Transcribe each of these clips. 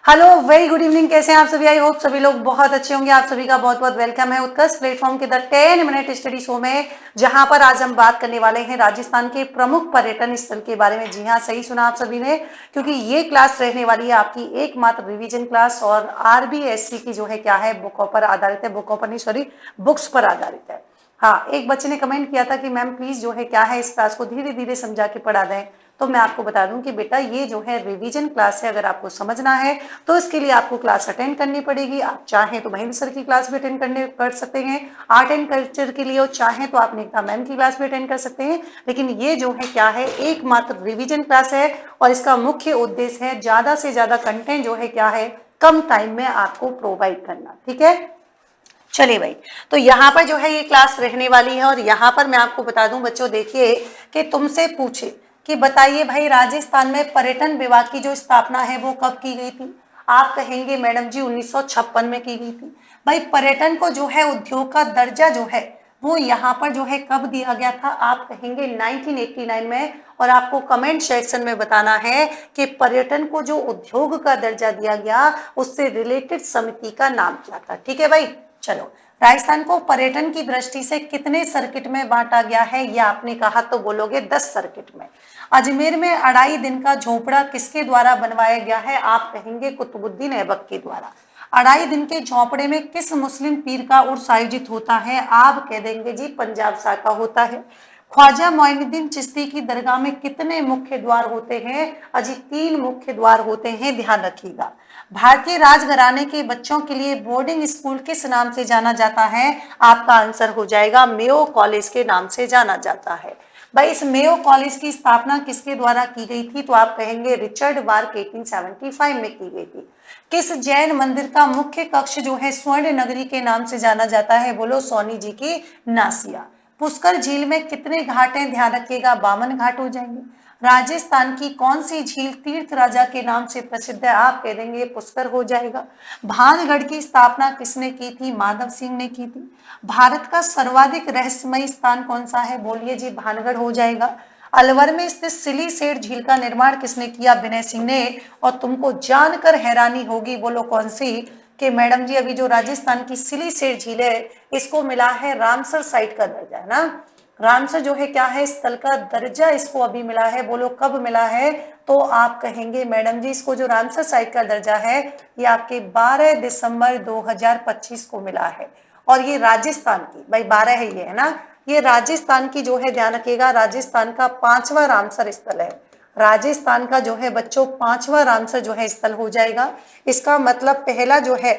Hello very good evening. कैसे हैं आप सभी? आई होप सभी लोग बहुत अच्छे होंगे। आप सभी का बहुत बहुत वेलकम है उत्कर्ष प्लेटफॉर्म के द 10 मिनट स्टडी शो में, जहां पर आज हम बात करने वाले हैं राजस्थान के प्रमुख पर्यटन स्थल के बारे में। जी हाँ, सही सुना आप सभी ने, क्योंकि ये क्लास रहने वाली है आपकी एकमात्र रिवीजन क्लास और आरबीएससी की जो है क्या है, बुकों पर आधारित है। बुकों पर नहीं, सॉरी, बुक्स पर आधारित है। हाँ, एक बच्चे ने कमेंट किया था कि मैम प्लीज जो है क्या है, इस क्लास को धीरे धीरे समझा के पढ़ा दें। तो मैं आपको बता दूं कि बेटा ये जो है रिवीजन क्लास है। अगर आपको समझना है तो इसके लिए आपको क्लास अटेंड करनी पड़ेगी। आप चाहें तो महेंद्र सर की क्लास भी अटेंड कर सकते हैं आर्ट एंड कल्चर के लिए, और चाहें तो आप नेता मैम की क्लास भी अटेंड कर सकते हैं। लेकिन ये जो है क्या है, एकमात्र रिवीजन क्लास है और इसका मुख्य उद्देश्य है ज्यादा से ज्यादा कंटेंट जो है क्या है, कम टाइम में आपको प्रोवाइड करना। ठीक है, चलिए भाई। तो यहाँ पर जो है ये क्लास रहने वाली है और यहाँ पर मैं आपको बता दूं बच्चों, देखिए कि तुमसे पूछे कि बताइए भाई, राजस्थान में पर्यटन विभाग की जो स्थापना है वो कब की गई थी? आप कहेंगे मैडम जी 1956 में की गई थी। भाई पर्यटन को जो है उद्योग का दर्जा जो है वो यहाँ पर जो है कब दिया गया था? आप कहेंगे 1989 में। और आपको कमेंट सेक्शन में बताना है कि पर्यटन को जो उद्योग का दर्जा दिया गया उससे रिलेटेड समिति का नाम क्या था। ठीक है भाई, चलो। राजस्थान को पर्यटन की दृष्टि से कितने सर्किट में बांटा गया है? ये आपने कहा तो बोलोगे 10 सर्किट में। अजमेर में 2.5 दिन का झोपड़ा किसके द्वारा बनवाया गया है? आप कहेंगे कुतुबुद्दीन ऐबक के द्वारा। 2.5 दिन के झोपड़े में किस मुस्लिम पीर का उर्स आयोजित होता है? आप कह देंगे जी पंजाब साका का होता है। ख्वाजा मोइनुद्दीन चिश्ती की दरगाह में कितने मुख्य द्वार होते हैं? अजी 3 मुख्य द्वार होते हैं, ध्यान रखिएगा। भारतीय राजघराने के बच्चों के लिए बोर्डिंग स्कूल किस नाम से जाना जाता है? आपका आंसर हो जाएगा मेयो कॉलेज के नाम से जाना जाता है। भाई इस मेयो कॉलेज की स्थापना किसके द्वारा की गई थी? तो आप कहेंगे रिचर्ड वार्क 1875 में की गई थी। किस जैन मंदिर का मुख्य कक्ष जो है स्वर्ण नगरी के नाम से जाना जाता है? बोलो सोनी जी की नासिया। पुष्कर झील में कितने घाट हैं? ध्यान रखिएगा 52 घाट हो जाएंगे। राजस्थान की कौन सी झील तीर्थ राजा के नाम से प्रसिद्ध है? आप कह देंगे पुष्कर हो जाएगा। भानगढ़ की स्थापना किसने की थी? माधव सिंह ने की थी। भारत का सर्वाधिक रहस्यमय स्थान कौन सा है? बोलिए जी, भानगढ़ हो जाएगा। अलवर में स्थित सिलीसेट झील का निर्माण किसने किया? विनय सिंह ने। और तुमको जानकर हैरानी होगी, बोलो कौन सी, कि मैडम जी अभी जो राजस्थान की सिलीसेट झील है इसको मिला है रामसर साइट का दर्जा, है ना। रामसर जो है क्या है, स्थल का दर्जा इसको अभी मिला है। बोलो कब मिला है? तो आप कहेंगे मैडम जी इसको जो रामसर साइट का दर्जा है ये आपके 12 दिसंबर 2025 को मिला है। और ये राजस्थान की, भाई 12 है ये, है ना, ये राजस्थान की जो है, ध्यान रखिएगा, राजस्थान का 5वां रामसर स्थल है। राजस्थान का जो है बच्चों 5वां रामसर जो है स्थल हो जाएगा। इसका मतलब पहला जो है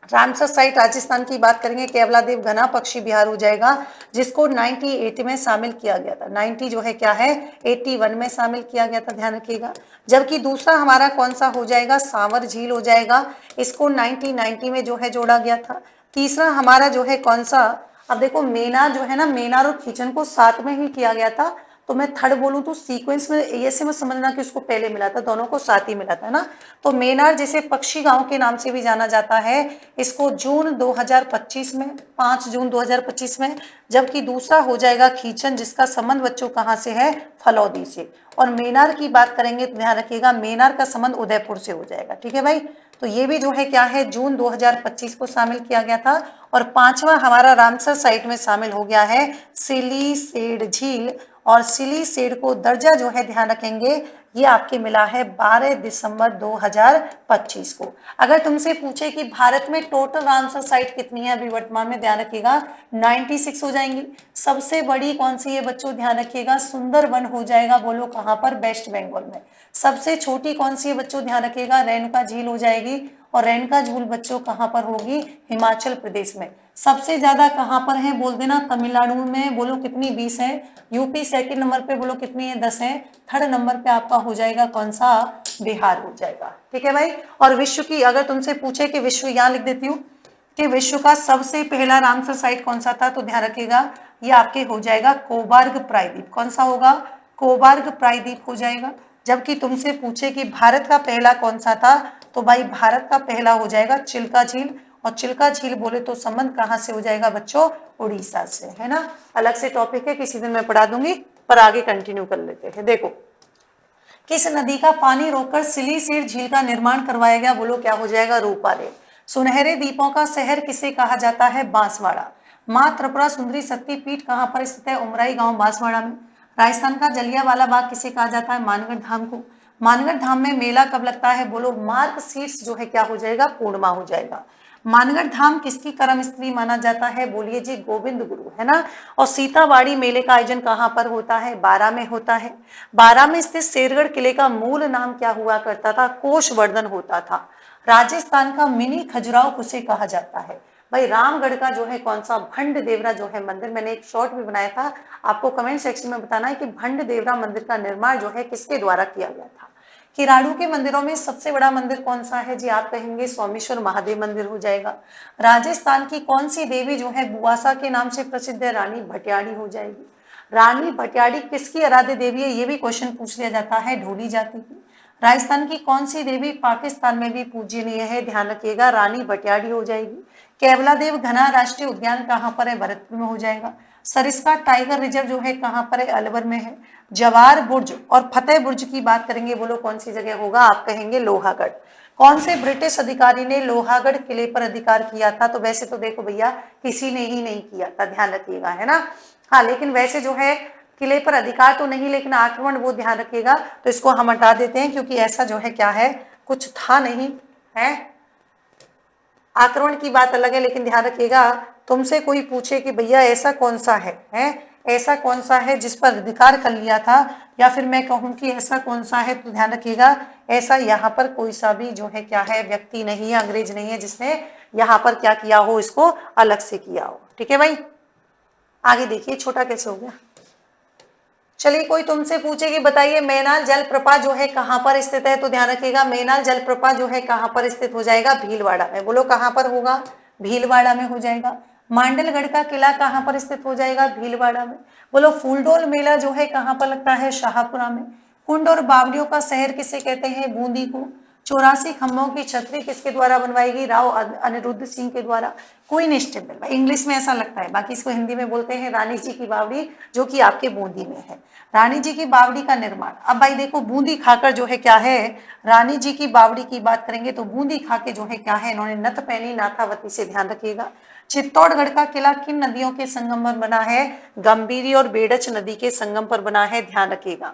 रामसर साइट राजस्थान की बात करेंगे, केवलादेव घना पक्षी विहार हो जाएगा, जिसको 98 में शामिल किया गया था। 90 जो है क्या है, 81 में शामिल किया गया था, ध्यान रखिएगा। जबकि दूसरा हमारा कौन सा हो जाएगा? सांवर झील हो जाएगा, इसको 1990 में जो है जोड़ा गया था। तीसरा हमारा जो है कौन सा, अब देखो मेनार जो है ना, मेनार और खीचन को साथ में ही किया गया था। तो मैं थर्ड बोलूं तो सीक्वेंस में ऐसे मत समझना कि उसको पहले मिला था, दोनों को साथ ही मिला था ना। तो मेनार जिसे पक्षी गांव के नाम से भी जाना जाता है, इसको जून 2025 में, 5 जून 2025 में। जबकि दूसरा हो जाएगा खीचन, जिसका संबंध बच्चों कहाँ से है? फलौदी से। और मेनार की बात करेंगे तो ध्यान रखिएगा मेनार का संबंध उदयपुर से हो जाएगा। ठीक है भाई, तो ये भी जो है क्या है, जून 2025 को शामिल किया गया था। और 5वां हमारा रामसर साइट में शामिल हो गया है सिलीसेड झील। और सिलीसेड को दर्जा जो है, ध्यान रखेंगे, ये आपके मिला है 12 दिसंबर 2025 को। अगर तुमसे पूछे कि भारत में टोटल रामसर साइट कितनी है अभी वर्तमान में, ध्यान रखिएगा 96 हो जाएंगी। सबसे बड़ी कौन सी है बच्चों? ध्यान रखिएगा सुंदरवन हो जाएगा। बोलो कहाँ पर? वेस्ट बंगाल में। सबसे छोटी कौन सी है बच्चों? ध्यान रखिएगा रेणुका झील हो जाएगी। और रेणुका झील बच्चों कहाँ पर होगी? हिमाचल प्रदेश में। सबसे ज्यादा कहाँ पर है? बोल देना तमिलनाडु में। बोलो कितनी? 20 है। यूपी सेकंड नंबर पे, बोलो कितनी है? 10 है। थर्ड नंबर पे आपका हो जाएगा कौन सा? बिहार हो जाएगा। ठीक है भाई। और विश्व की अगर तुमसे पूछे कि विश्व, यहाँ लिख देती हूँ कि विश्व का सबसे पहला रामसर साइट कौन सा था, तो ध्यान रखिएगा ये आपके हो जाएगा कोबार्ग प्रायद्वीप। कौन सा होगा? कोबार्ग प्रायद्वीप हो जाएगा। जबकि तुमसे पूछे कि भारत का पहला कौन सा था, तो भाई भारत का पहला हो जाएगा चिल्का झील। और चिल्का झील बोले तो संबंध कहाँ से हो जाएगा बच्चों? उड़ीसा से, है ना। अलग से टॉपिक है, किसी दिन मैं पढ़ा दूंगी, पर आगे कंटिन्यू कर लेते हैं। देखो किस नदी का पानी रोककर सिलीसीर झील का निर्माण करवाया गया? बोलो क्या हो जाएगा? रूपारेल। सुनहरे द्वीपों का शहर किसे कहा जाता है? बांसवाड़ा। माँ त्रिपुरा सुंदरी शक्तिपीठ कहाँ पर स्थित है? उमराई गांव बांसवाड़ा में। राजस्थान का जलियांवाला बाग किसे कहा जाता है? मानगढ़ धाम को। मानगढ़ धाम में मेला कब लगता है? बोलो मार्ग शीर्ष जो है क्या हो जाएगा? पूर्णिमा हो जाएगा। मानगढ़ धाम किसकी कर्म स्त्री माना जाता है? बोलिए जी, गोविंद गुरु, है ना। और सीतावाड़ी मेले का आयोजन कहाँ पर होता है? बारां में होता है। बारां में स्थित शेरगढ़ किले का मूल नाम क्या हुआ करता था? कोषवर्धन होता था। राजस्थान का मिनी खजुराहो किसे कहा जाता है? भाई रामगढ़ का जो है कौन सा? भंड देवरा जो है मंदिर, मैंने एक शॉर्ट भी बनाया था, आपको कमेंट सेक्शन में बताना है कि भंड देवरा मंदिर का निर्माण जो है किसके द्वारा किया गया था। किराड़ू के मंदिरों में सबसे बड़ा मंदिर कौन सा है? जी आप कहेंगे सोमेश्वर महादेव मंदिर हो जाएगा। राजस्थान की कौन सी देवी जो है बुआसा के नाम से प्रसिद्ध है? रानी भटियाड़ी हो जाएगी। रानी भटियाड़ी किसकी आराध्य देवी है? ये भी क्वेश्चन पूछ लिया जाता है, ढोली जाति की। राजस्थान की कौन सी देवी पाकिस्तान में भी पूजनीय है? ध्यान रखिएगा, रानी भटियाड़ी हो जाएगी। केवला देव घना राष्ट्रीय उद्यान कहाँ पर है? भरतपुर में हो जाएगा। सरिस्का टाइगर रिजर्व जो है कहाँ पर है? अलवर में है। जवार बुर्ज और फतेह बुर्ज की बात करेंगे, बोलो कौन सी जगह होगा? आप कहेंगे लोहागढ़। कौन से ब्रिटिश अधिकारी ने लोहागढ़ किले पर अधिकार किया था? तो वैसे तो देखो भैया, किसी ने ही नहीं किया था, ध्यान रखिएगा, है ना। हाँ, लेकिन वैसे जो है किले पर अधिकार तो नहीं, लेकिन आक्रमण वो ध्यान रखिएगा, तो इसको हम हटा देते हैं क्योंकि ऐसा जो है क्या है, कुछ था नहीं है। आक्रमण की बात अलग है, लेकिन ध्यान रखिएगा, तुमसे कोई पूछे कि भैया ऐसा कौन सा है ऐसा कौन सा है जिस पर अधिकार कर लिया था, या फिर मैं कहूं कि ऐसा कौन सा है, तो ध्यान रखिएगा ऐसा यहाँ पर कोई सा भी जो है क्या है, व्यक्ति नहीं है, अंग्रेज नहीं है जिसने यहाँ पर क्या किया हो, इसको अलग से किया हो। ठीक है भाई, आगे देखिए छोटा कैसे हो गया। चलिए कोई तुमसे पूछे कि बताइए मैनाल जलप्रपात जो है कहाँ पर स्थित है, तो ध्यान रखिएगा मैनाल जलप्रपात जो है कहाँ पर स्थित हो जाएगा? भीलवाड़ा में। बोलो कहाँ पर होगा? भीलवाड़ा में हो जाएगा। मांडलगढ़ का किला कहाँ पर स्थित हो जाएगा? भीलवाड़ा में। बोलो फूलडोल मेला जो है कहाँ पर लगता है? शाहपुरा में। कुंड और बावड़ियों का शहर किसे कहते हैं? बूंदी को। 84 खंभों की छतरी किसके द्वारा बनवाएगी? राव अनिरुद्ध सिंह के द्वारा। क्वीन टेम्पल, इंग्लिश में ऐसा लगता है, बाकी इसको हिंदी में बोलते हैं रानी जी की बावड़ी, जो कि आपके बूंदी में है। रानी जी की बावड़ी का निर्माण, अब भाई देखो बूंदी खाकर जो है क्या है, रानी जी की बावड़ी की बात करेंगे तो बूंदी खा के जो है क्या है, इन्होंने नत पहनी नाथावती से, ध्यान रखिएगा। चित्तौड़गढ़ का किला किन नदियों के संगम पर बना है? गंभीरी और बेडच नदी के संगम पर बना है, ध्यान रखिएगा।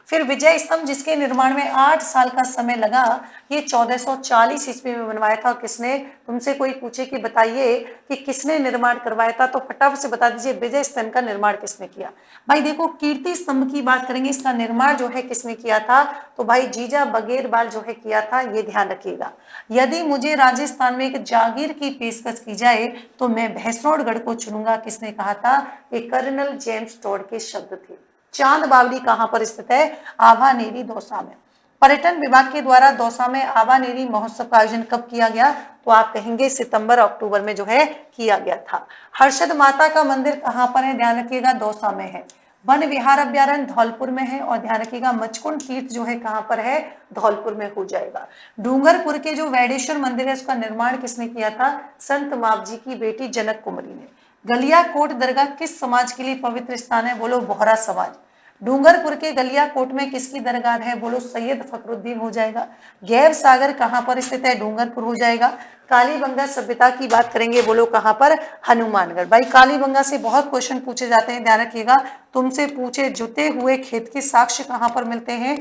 फिर विजय स्तंभ जिसके निर्माण में 8 साल का समय लगा, ये 1440 ईस्वी में बनवाया था। किसने? तुमसे कोई पूछे कि बताइए कि किसने निर्माण करवाया था, तो फटाफट से बता दीजिए विजय स्तंभ का निर्माण किसने किया। भाई देखो कीर्ति स्तंभ की बात करेंगे, इसका निर्माण जो है किसने किया था, तो भाई जीजा बघेरवाल जो है किया था, ये ध्यान रखिएगा। यदि मुझे राजस्थान में एक जागीर की पेशकश की जाए तो मैं भैंसरोडगढ़ को चुनूंगा, किसने कहा था? ये कर्नल जेम्स टॉड के शब्द थे। चांद बावड़ी कहाँ पर स्थित है? आभानेरी दौसा में। पर्यटन विभाग के द्वारा दौसा में आभानेरी महोत्सव का आयोजन कब किया गया, तो आप कहेंगे सितंबर अक्टूबर में जो है किया गया था। हर्षद माता का मंदिर कहाँ पर है? ध्यान रखिएगा दौसा में है। वन विहार अभ्यारण्य धौलपुर में है, और ध्यान रखिएगा मचकुंड तीर्थ जो है कहाँ पर है? धौलपुर में हो जाएगा। डूंगरपुर के जो वैदेश्वर मंदिर है उसका निर्माण किसने किया था? संत मावजी की बेटी जनक कुमारी ने। गलियाकोट दरगाह किस समाज के लिए पवित्र स्थान है? बोलो बोहरा समाज। डूंगरपुर के गलियाकोट में किसकी दरगाह है? बोलो सैयद फखरुद्दीन हो जाएगा। गैब सागर कहाँ पर स्थित है? डूंगरपुर हो जाएगा। कालीबंगा सभ्यता की बात करेंगे, बोलो कहाँ पर? हनुमानगढ़। भाई कालीबंगा से बहुत क्वेश्चन पूछे जाते हैं, ध्यान रखिएगा। तुमसे पूछे जुते हुए खेत के साक्ष्य कहाँ पर मिलते हैं,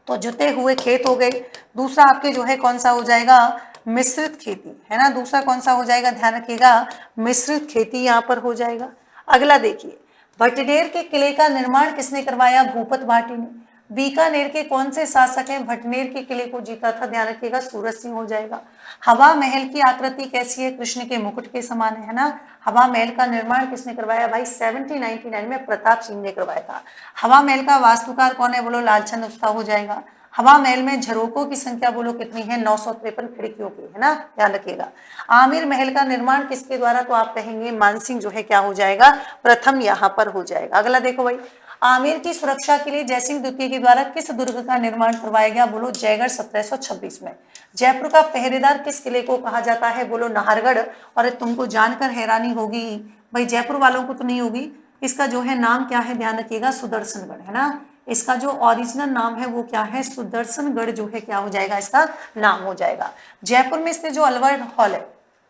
तो जुते हुए खेत हो गए। दूसरा आपके जो है कौन सा हो जाएगा? मिश्रित खेती, है ना। दूसरा कौन सा हो जाएगा? ध्यान रखिएगा मिश्रित खेती यहाँ पर हो जाएगा। अगला देखिए, भटनेर के किले का निर्माण किसने करवाया? भूपत भाटी ने। बीकानेर के कौन से शासक हैं भटनेर के किले को जीता था? ध्यान रखिएगा सूरज सिंह हो जाएगा। हवा महल की आकृति कैसी है? कृष्ण के मुकुट के समान है ना। हवा महल का निर्माण किसने करवाया? भाई 1799 में प्रताप सिंह ने करवाया था। हवा महल का वास्तुकार कौन है? बोलो लालचंद उस्ता हो जाएगा। हवा महल में झरोकों की संख्या बोलो कितनी है? 953 खिड़कियों की, है ना, ध्यान रखिएगा। आमिर महल का निर्माण किसके द्वारा? तो आप कहेंगे मानसिंह जो है क्या हो जाएगा? प्रथम यहाँ पर हो जाएगा। अगला देखो भाई, आमेर की सुरक्षा के लिए जयसिंह द्वितीय के द्वारा किस दुर्ग का निर्माण करवाया गया? बोलो जयगढ़ 1726 में। जयपुर का पहरेदार किस किले को कहा जाता है? बोलो नाहरगढ़। और तुमको जानकर हैरानी होगी, भाई जयपुर वालों को तो नहीं होगी, इसका जो है नाम क्या है? ध्यान रखिएगा सुदर्शनगढ़, है ना। इसका जो ओरिजिनल नाम है वो क्या है, सुदर्शनगढ़ जो है क्या हो जाएगा, इसका नाम हो जाएगा। जयपुर में स्थित जो अल्बर्ट हॉल है,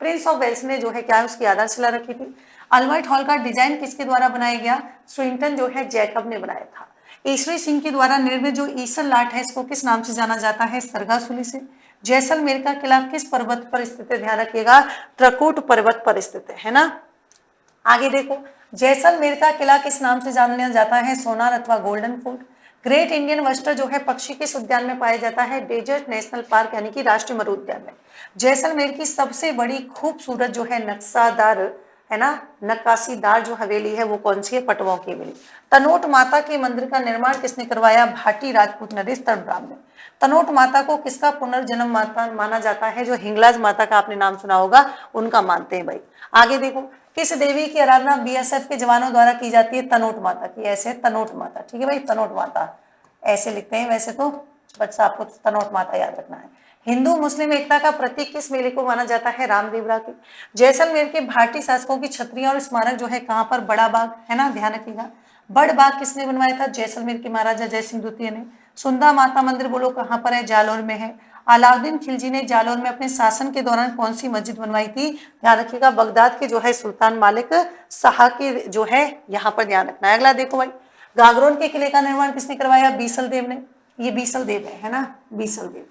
प्रिंस ऑफ वेल्स ने जो है क्या है उसकी आधारशिला रखी थी। अल्बर्ट हॉल का डिजाइन किसके द्वारा बनाया गया, स्विंटन जो है जैकब ने बनाया था। ईश्वरी सिंह के द्वारा निर्मित जो ईसल लाट है इसको किस नाम से जाना जाता है, सरगासुली से। जैसलमेर का किला किस पर्वत पर स्थित है, ध्यान रखिएगा त्रकूट पर्वत पर स्थित है ना। आगे देखो, जैसलमेर का किला किस नाम से जाना जाता है, सोनार अथवा गोल्डन फोर्ट। ग्रेट इंडियन वस्टर जो है पक्षी किस उद्यान में पाया जाता है, डेजर्ट नेशनल पार्क यानी कि राष्ट्रीय मरु उद्यान में। जैसलमेर की सबसे बड़ी खूबसूरत जो है नक्शादार है ना, नक्काशीदार जो हवेली है वो कौन सी है, पटवाओं की हवेली। तनोट माता के मंदिर का निर्माण किसने करवाया, भाटी राजपूत नरेश तड़ब्राह्मण ने। तनोट माता को किसका पुनर्जन्म माता माना जाता है, जो हिंगलाज माता का आपने नाम सुना होगा उनका मानते हैं भाई। आगे देखो, किस देवी की आराधना बीएसएफ के जवानों द्वारा की जाती है, तनोट माता की। ऐसे तनोट माता, ठीक है भाई, तनोट माता ऐसे लिखते हैं वैसे तो, बट आपको तनोट माता याद रखना है। हिंदू मुस्लिम एकता का प्रतीक किस मेले को माना जाता है, रामदेवरा की। जैसलमेर के भाटी शासकों की छतरियां और स्मारक जो है कहाँ पर, बड़ा बाग है ना, ध्यान रखिएगा। बड़ बाग किसने बनवाया था, जैसलमेर के महाराजा जयसिंह द्वितीय ने। सुंदा माता मंदिर बोलो कहाँ पर है, जालौर में है। अलाउद्दीन खिलजी ने जालौर में अपने शासन के दौरान कौन सी मस्जिद बनवाई थी, ध्यान रखिएगा बगदाद के जो है सुल्तान मालिक शाह के जो है यहाँ पर ध्यान रखना है। अगला देखो भाई, गागरोन के किले का निर्माण किसने करवाया, बीसल देव ने। ये बीसल देव है ना, बीसल देव।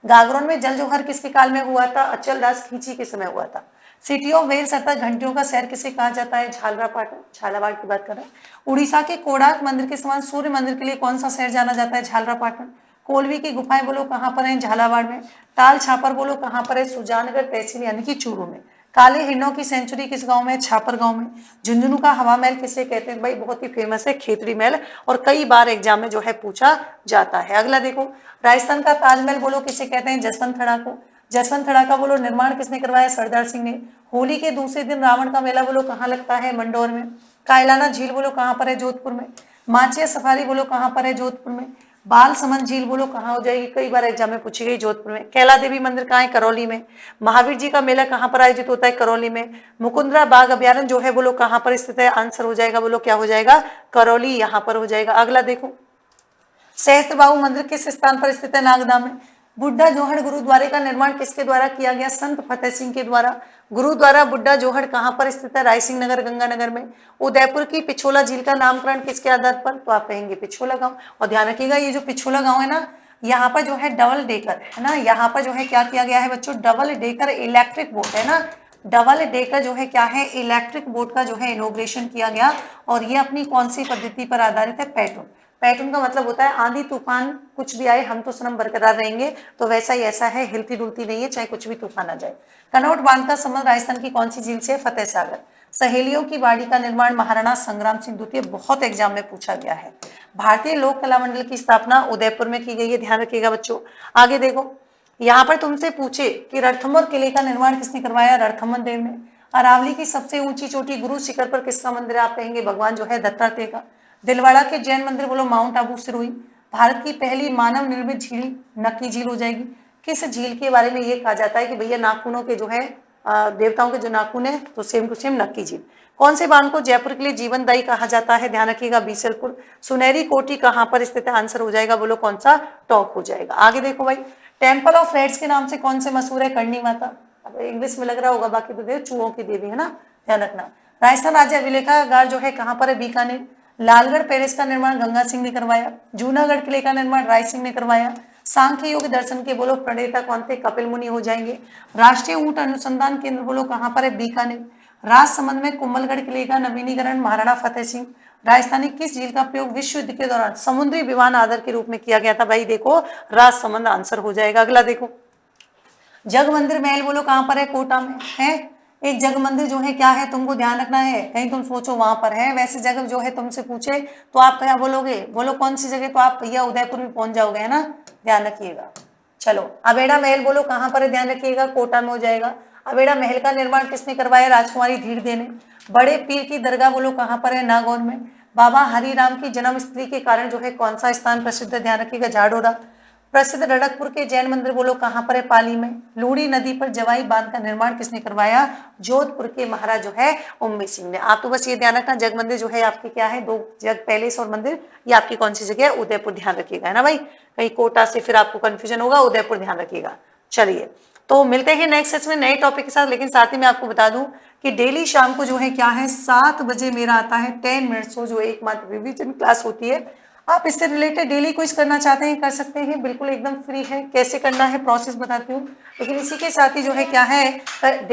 गागरोन में जल जौहर किसके काल में हुआ था, अचल दास खींची के समय हुआ था। सिटी ऑफ वेल्स अर्थात घंटियों का शहर किसे कहा जाता है, झालरापाटन, झालावाड़ की बात कर रहे हैं। उड़ीसा के कोणार्क मंदिर के समान सूर्य मंदिर के लिए कौन सा शहर जाना जाता है, झालरापाटन। कोलवी की गुफाएं बोलो कहाँ पर है, झालावाड़ में। ताल छापर बोलो कहाँ पर है, सुजानगढ़ तहसील यानी कि चूरू में। काले हिरणों की सेंचुरी किस गांव में, छापर गांव में। झुंझुनू का हवा महल किसे कहते हैं भाई, बहुत ही फेमस है खेतड़ी महल, और कई बार एग्जाम में जो है पूछा जाता है। अगला देखो, राजस्थान का ताजमहल बोलो किसे कहते हैं, जसवंत खड़ा को। जसवंत खड़ा का बोलो निर्माण किसने करवाया, सरदार सिंह ने। होली के दूसरे दिन रावण का मेला बोलो कहाँ लगता है, मंडौर में। कायलाना झील बोलो कहाँ पर है, जोधपुर में। माचिया सफारी बोलो कहाँ पर है, जोधपुर में। बाल समन झील बोलो कहाँ हो जाएगी, कई बार एग्जाम में पूछी गई, जोधपुर में। कैला देवी मंदिर कहाँ है, करौली में। महावीर जी का मेला कहाँ पर आयोजित होता है, करौली में। मुकुंदरा बाग अभ्यारण्य जो है बोलो कहाँ पर स्थित है, आंसर हो जाएगा बोलो क्या हो जाएगा, करौली यहाँ पर हो जाएगा। अगला देखो, सहस्त्रबाहु मंदिर किस स्थान पर स्थित है, नागदा में। बुड्ढा जोहड़ गुरुद्वारे का निर्माण किसके द्वारा किया गया, संत फतेह सिंह के द्वारा। गुरुद्वारा बुड्ढा जोहड़ कहाँ पर स्थित है, रायसिंह नगर गंगानगर में। उदयपुर की पिछोला झील का नामकरण किसके आधार पर, तो आप कहेंगे पिछोला गांव। और ध्यान रखिएगा ये जो पिछोला गांव है ना, यहाँ पर जो है डबल डेकर है ना, यहाँ पर जो है क्या किया गया है बच्चों, डबल डेकर इलेक्ट्रिक बोट है ना, डबल डेकर जो है क्या है, इलेक्ट्रिक बोट का जो है इनोग्रेशन किया गया। और ये अपनी कौन सी पद्धति पर आधारित है, पैटर्न। पैटर्न का मतलब होता है आंधी तूफान कुछ भी आए हम तो सनम बरकरार रहेंगे, तो वैसा ही ऐसा है, हिलती डुलती नहीं है, चाहे कुछ भी तूफान आ जाए। कनौट बांध का संबंध राजस्थान की कौन सी झील से, फतेह सागर। सहेलियों की बाड़ी का निर्माण महाराणा संग्राम सिंह द्वितीय, बहुत एग्जाम में पूछा गया है। भारतीय लोक कला मंडल की स्थापना उदयपुर में की गई है, ध्यान रखिएगा बच्चों। आगे देखो, यहाँ पर तुमसे पूछे कि रणथंभौर किले का निर्माण किसने करवाया, रणथंभौर देव ने। अरावली की सबसे ऊंची चोटी गुरु शिखर पर किसका मंदिर है, आप कहेंगे भगवान जो है दत्तात्रेय का। दिलवाड़ा के जैन मंदिर बोलो माउंट आबू सिरोही। भारत की पहली मानव निर्मित झील नक्की झील हो जाएगी। किस झील के बारे में ये कहा जाता है कि भैया नाखूनों के जो है देवताओं के जो नाखून है, तो सेम टू सेम नक्की झील। कौन से बांध को जयपुर के लिए जीवनदायी कहा जाता है, ध्यान रखिएगा बीसलपुर। सुनहरी कोठी कहाँ पर स्थित है, आंसर हो जाएगा बोलो कौन सा, टॉक हो जाएगा। आगे देखो भाई, टेम्पल ऑफ रेड्स के नाम से कौन से मशहूर है, करणी माता। अब इंग्लिश में लग रहा होगा, बाकी तो देव चूहों की देवी है ना, ध्यान रखना। राजस्थान राज्य अभिलेखागार जो है कहाँ पर है, बीकानेर। लालगढ़ पैलेस का निर्माण गंगा सिंह ने करवाया। जूनागढ़ किले का निर्माण राय सिंह ने करवाया। सांख्य योग दर्शन के बोलो प्रणेता कौन थे, कपिल मुनि हो जाएंगे। राष्ट्रीय ऊंट अनुसंधान केंद्र बोलो कहाँ पर है, बीकानेर। राजसमंद में कुंभलगढ़ किले का नवीनीकरण महाराणा फतेह सिंह। राजस्थानी किस झील का प्रयोग विश्व युद्ध के दौरान समुद्री विमान आधार के रूप में किया गया था, भाई देखो राजसमंद आंसर हो जाएगा। अगला देखो, जग मंदिर महल बोलो कहाँ पर है, कोटा में है। एक जग मंदिर जो है क्या है, तुमको ध्यान रखना है, कहीं तुम सोचो वहां पर है, वैसे जगह जो है तुमसे पूछे तो आप क्या बोलोगे, बोलो कौन सी जगह, तो आप भैया उदयपुर भी पहुंच जाओगे है ना, ध्यान रखिएगा। चलो, अबेड़ा महल बोलो कहाँ पर है, ध्यान रखिएगा कोटा में हो जाएगा। अबेड़ा महल का निर्माण किसने करवाया, राजकुमारी धीरधे ने। बड़े पीर की दरगाह बोलो कहाँ पर है, नागौर में। बाबा हरिराम की जन्म स्थली के कारण जो है कौन सा स्थान प्रसिद्ध है, ध्यान रखिएगा झाडोरा। प्रसिद्ध रड़कपुर के जैन मंदिर बोलो कहाँ पर है? पाली में। लूड़ी नदी पर जवाई बांध का निर्माण किसने करवाया? जोधपुर के महाराज जो है उम्मी सिंह ने। आप तो बस ये ध्यान रखना, जग मंदिर जो है आपके क्या है, 2 जग पैलेस और मंदिर, ये आपकी कौन सी जगह है? उदयपुर, ध्यान रखिएगा, है ना भाई, कहीं कोटा से फिर आपको कंफ्यूजन होगा, उदयपुर ध्यान रखिएगा। चलिए तो मिलते हैं नेक्स्ट सेशन में नए टॉपिक के साथ, लेकिन साथ ही मैं आपको बता दूं कि डेली शाम को जो है क्या है 7 बजे मेरा आता है 10 मिनट्स हो, जो एकमात्र रिवीजन क्लास होती है। आप इससे रिलेटेड डेली क्विज करना चाहते हैं कर सकते हैं, बिल्कुल एकदम फ्री है। कैसे करना है प्रोसेस बताती हूँ, लेकिन इसी के साथ ही जो है क्या है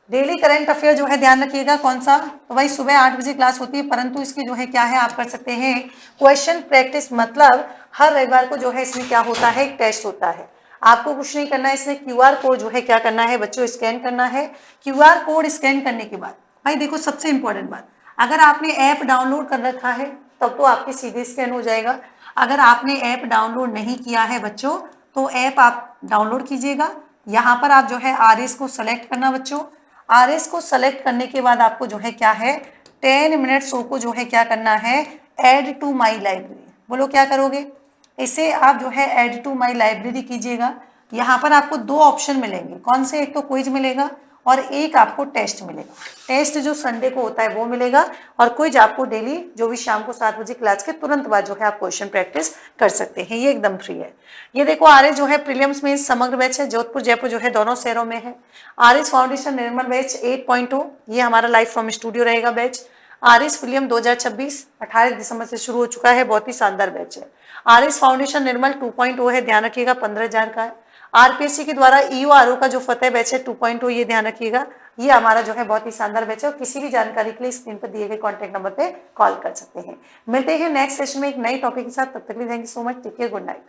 डेली करंट अफेयर जो है ध्यान रखिएगा। कौन सा? तो वही सुबह 8 बजे क्लास होती है, परंतु इसकी जो है क्या है आप कर सकते हैं क्वेश्चन प्रैक्टिस, मतलब हर रविवार को जो है इसमें क्या होता है, एक टेस्ट होता है। आपको कुछ नहीं करना है, इसमें क्यूआर कोड जो है क्या करना है बच्चों, स्कैन करना है। क्यूआर कोड स्कैन करने के बाद भाई देखो सबसे इंपॉर्टेंट बात, अगर आपने ऐप डाउनलोड कर रखा है तब तो आपके सीधे स्कैन हो जाएगा। अगर आपने ऐप डाउनलोड नहीं किया है बच्चों तो ऐप आप डाउनलोड कीजिएगा। यहाँ पर आप जो है आरएस को सेलेक्ट करना बच्चों। आरएस को सेलेक्ट करने के बाद आपको जो है क्या है 10 मिनट शो को जो है क्या करना है, ऐड टू माई लाइब्रेरी। बोलो क्या करोगे? इसे आप जो है ऐड टू माई लाइब्रेरी कीजिएगा। यहाँ पर आपको 2 ऑप्शन मिलेंगे, कौन से? एक तो क्विज मिलेगा और एक आपको टेस्ट मिलेगा। टेस्ट जो संडे को होता है वो मिलेगा, और क्विज आपको डेली जो भी शाम को 7 बजे क्लास के तुरंत बाद जो है आप क्वेश्चन प्रैक्टिस कर सकते हैं, ये एकदम फ्री है। ये देखो आरएस जो है प्रीलिम्स में समग्र बैच है, जोधपुर जयपुर जो है दोनों शहरों में है। आरएस फाउंडेशन निर्मल बैच 8.0 ये हमारा लाइव फ्रॉम स्टूडियो रहेगा बैच। आरएस प्रीलियम 2026 18 दिसंबर से शुरू हो चुका है, बहुत ही शानदार बैच है। आरएस फाउंडेशन निर्मल 2.0 है, ध्यान रखिएगा 15,000 का है। आरपीएससी के द्वारा ईओआरओ का जो फतेह बैच है 2.0 ये ध्यान रखिएगा, ये हमारा जो है बहुत ही शानदार बैच है। और किसी भी जानकारी के लिए स्क्रीन पर दिए गए कॉन्टैक्ट नंबर पे कॉल कर सकते हैं। मिलते हैं नेक्स्ट सेशन में एक नई टॉपिक के साथ, तब तक के लिए thank you so much, take care, good night.